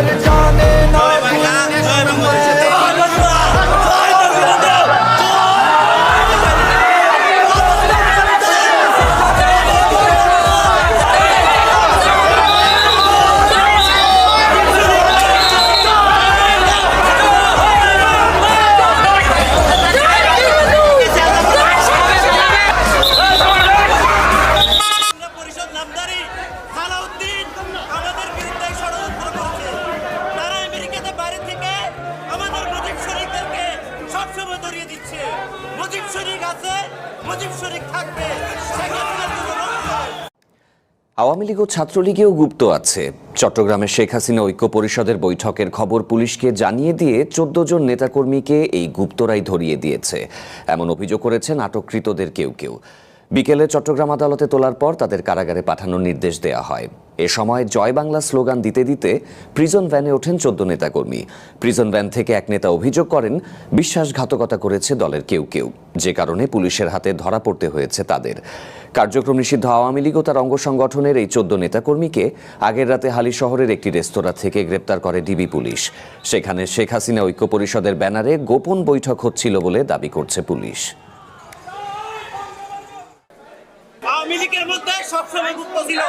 जाने ना আওয়ামী লীগ ও ছাত্রলীগেও গুপ্ত আছে। চট্টগ্রামের শেখ হাসিনা ঐক্য পরিষদের বৈঠকের খবর পুলিশকে জানিয়ে দিয়ে ১৪ জন নেতাকর্মীকে এই গুপ্তরাই ধরিয়ে দিয়েছে, এমন অভিযোগ করেছেন আটককৃতদের কেউ কেউ। বিকেলে চট্টগ্রাম আদালতে তোলার পর তাদের কারাগারে পাঠানোর নির্দেশ দেওয়া হয়। এ সময় জয় বাংলা স্লোগান দিতে দিতে প্রিজন ভ্যানে ওঠেন ১৪ নেতাকর্মী। প্রিজন ভ্যান থেকে এক নেতা অভিযোগ করেন বিশ্বাসঘাতকতা করেছে দলের কেউ কেউ, যে কারণে পুলিশের হাতে ধরা পড়তে হয়েছে তাদের। কার্যক্রম নিষিদ্ধ আওয়ামী লীগ ও তার অঙ্গ সংগঠনের এই ১৪ নেতাকর্মীকে আগের রাতে হালি শহরের একটি রেস্তোরাঁ থেকে গ্রেপ্তার করে ডিবি পুলিশ। সেখানে শেখ হাসিনা ঐক্য পরিষদের ব্যানারে গোপন বৈঠক হচ্ছিল বলে দাবি করছে পুলিশ। আওয়ামী লীগের মধ্যে সবসময় গুপ্ত ছিল।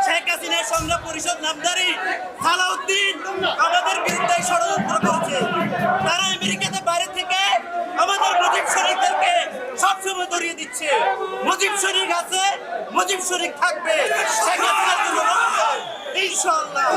শেখ হাসিনার সংগ্রাম পরিষদ নামধারী সালাউদ্দিন আমাদের বিরুদ্ধে ষড়যন্ত্র করছে। তারা আমেরিকাতে বাইরে থেকে আমাদের মুজিব শরীফদেরকে সবসময় ধরিয়ে দিচ্ছে। মুজিব শরীফ আছে, মুজিব শরীফ থাকবে, শেখ হাসিনার জন্য ইনশাআল্লাহ।